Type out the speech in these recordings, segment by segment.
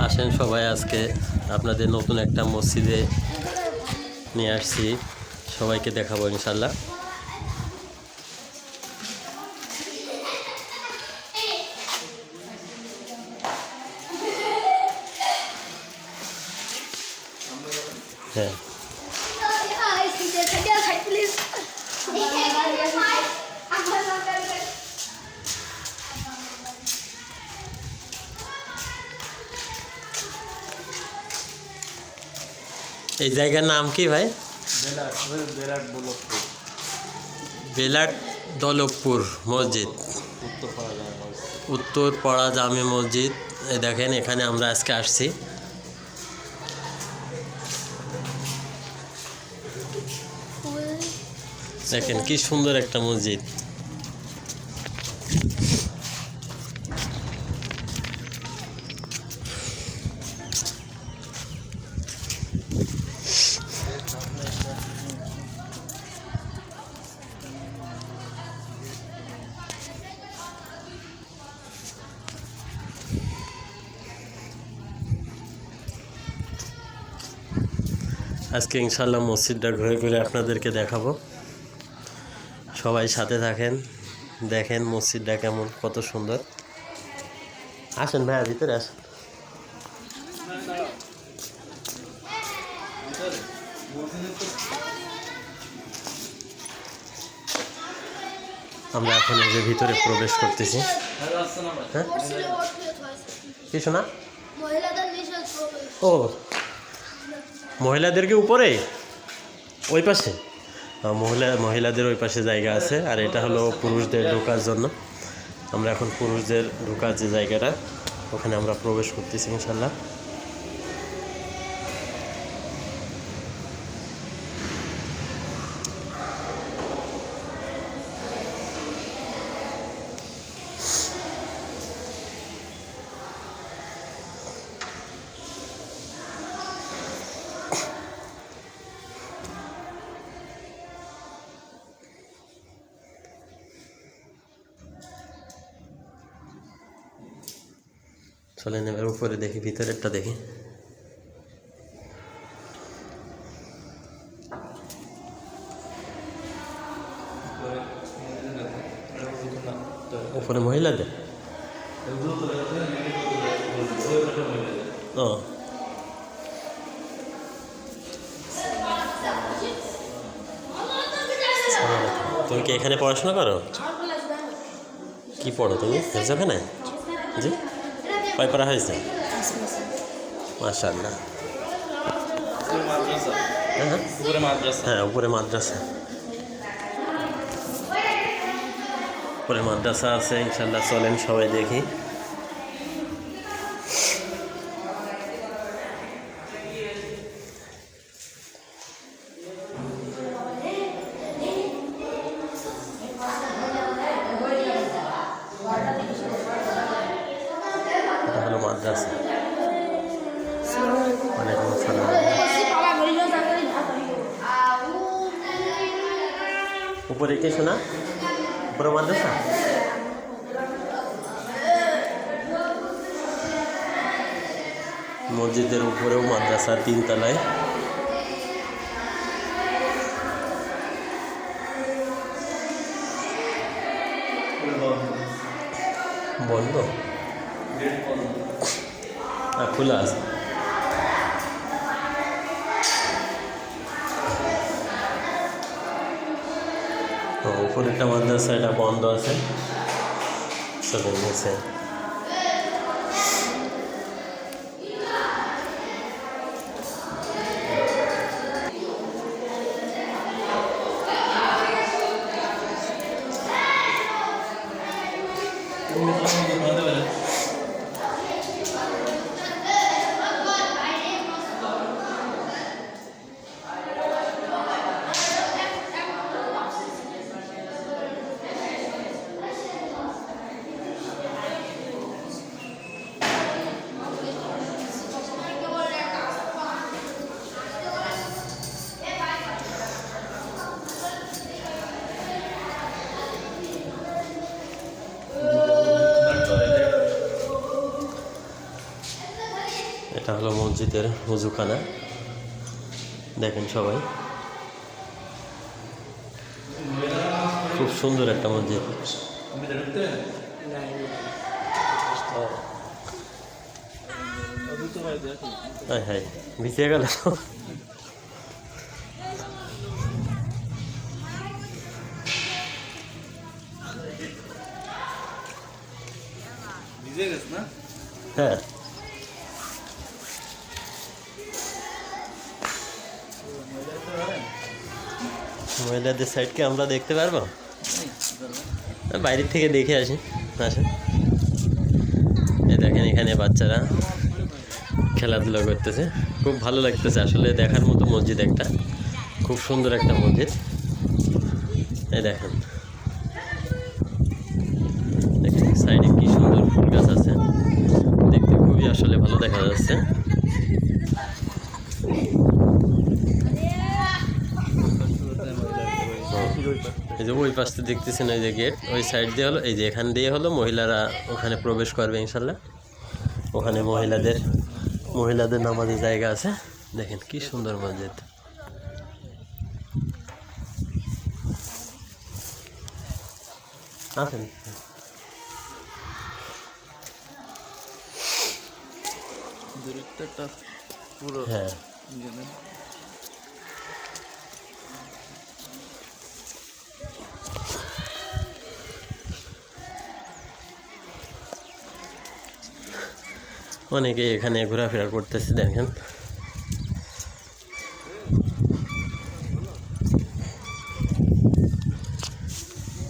আসেন সবাই, আজকে আপনাদের নতুন একটা মসজিদে নিয়ে আসছি, সবাইকে দেখাবো ইনশাল্লাহ। হ্যাঁ, এই জায়গার নাম কি ভাই? বেলাট দৌলতপুর মসজিদ, উত্তরপাড়া জামে মসজিদ। দেখেন, এখানে আমরা আজকে আসছি। দেখেন কি সুন্দর একটা মসজিদ। আজকে ইনশাল্লাহ মসজিদটা ঘুরে ঘুরে আপনাদেরকে দেখাবো। সবাই সাথে থাকেন, দেখেন মসজিদটা কেমন, কত সুন্দর। আসেন ভাইয়া, ভিতরে আসেন। আমরা এখন এই যে ভিতরে প্রবেশ করতেছি। হ্যাঁ, কি শোনা? ও, মহিলাদেরকে উপরে ওই পাশে মহিলাদের ওই পাশে জায়গা আছে, আর এটা হলো পুরুষদের ঢোকার জন্য। আমরা এখন পুরুষদের ঢোকার যে জায়গাটা, ওখানে আমরা প্রবেশ করতেছি ইনশাল্লাহ। চলেন এবার উপরে দেখি, ভিতরেরটা দেখি। উপরে মহিলাদের ও, তুমি কি এখানে পড়াশোনা করো? কি পড়ো তুমি? এখানে জি, কয় পড়া হয়েছে? মাশাআল্লাহ। হ্যাঁ, উপরে মাদ্রাসা, উপরে মাদ্রাসা আছে ইনশাল্লাহ। চলেন সবাই দেখি। এটা হলো মাদ্রাসা। ওয়ালাইকুম আসসালাম। উপরে কে শোনা? উপরে মাদ্রাসা। মসজিদের উপরেও মাদ্রাসা, 3 তলায়। বন্ধ না, খোলা আছে। উপরেরটা মাদ্রাসা, এটা বন্ধ আছে। চলে গেছে। হলো মসজিদের ওযুখানা, দেখেন সবাই, খুব সুন্দর একটা মসজিদ। হাই হাই ভিজে গেল। হ্যাঁ, মহিলাদের সাইডকে আমরা দেখতে পারবো, বাইরের থেকে দেখে আসি। আসেন, এই দেখেন এখানে বাচ্চারা খেলাধুলা করতেছে, খুব ভালো লাগতেছে আসলে, দেখার মতো মসজিদ একটা, খুব সুন্দর একটা মসজিদ। এই দেখেন দেখেন সাইডে কি সুন্দর ফুল গাছ আছে, দেখতে খুবই আসলে ভালো দেখা যাচ্ছে। এই যে ওই পাশে দেখতেছেন ওই যে গেট, ওই সাইড দিয়ে হলো, এই যে এখান দিয়ে হলো মহিলারা ওখানে প্রবেশ করবে ইনশাল্লাহ। ওখানে মহিলাদের নামাজের জায়গা আছে, দেখেন কি সুন্দর মসজিদ। আসেন, হ্যাঁ অনেকে এখানে ঘোরাফেরা করতেছে, দেখেন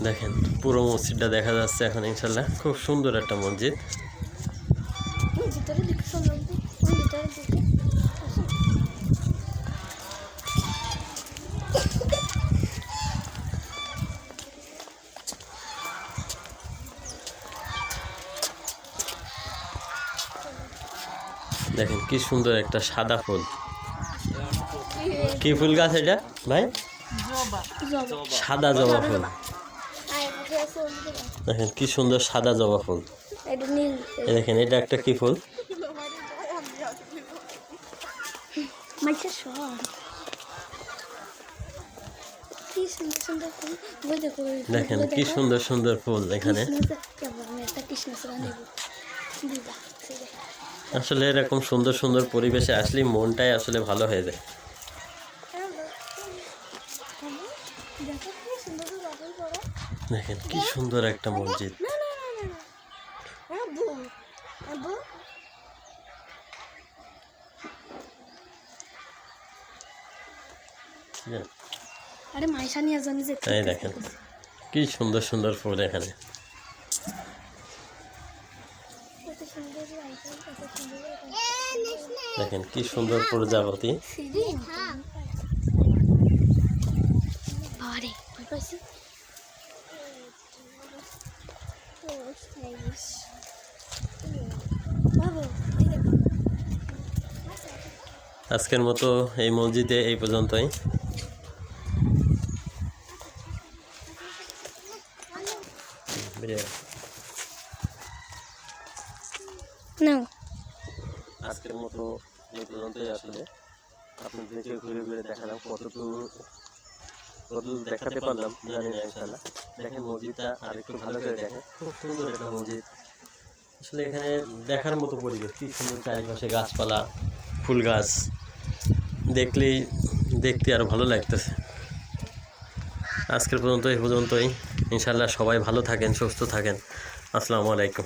দেখেন পুরো মসজিদটা দেখা যাচ্ছে এখন ইনশাল্লাহ, খুব সুন্দর একটা মসজিদ। দেখেন কি সুন্দর একটা সাদা ফুল, কি ফুল গাছ এটা ভাই? সাদা জবা ফুল, দেখেন কি সুন্দর সাদা জবা ফুল। দেখেন এটা একটা কি ফুল? দেখেন কি সুন্দর সুন্দর ফুল এখানে, আসলে এরকম সুন্দর সুন্দর পরিবেশে আসলে মনটাই আসলে ভালো হয়ে যায়। দেখেন কি সুন্দর একটা মসজিদ। এই দেখেন কি সুন্দর সুন্দর ফুল এখানে, দেখেন কি সুন্দর প্রজাপতি। আজকের মতো এই মসজিদে এই পর্যন্তই। আজকের মতো এই পর্যন্তই, আসলে আপনাদেরকে ঘুরে ঘুরে দেখালাম, কতটুকু দেখাতে পারলাম জানি না ইনশাল্লাহ। দেখেন মসজিদটা আর একটু ভালো করে দেখেন, খুব সুন্দর একটা মসজিদ আসলে, এখানে দেখার মতো পরিবেশ, কি সুন্দর চারিপাশে গাছপালা, ফুল গাছ, দেখলেই দেখতে আরো ভালো লাগতেছে। আজকের পর্যন্ত এই পর্যন্তই, ইনশাল্লাহ সবাই ভালো থাকেন, সুস্থ থাকেন। আসসালামু আলাইকুম।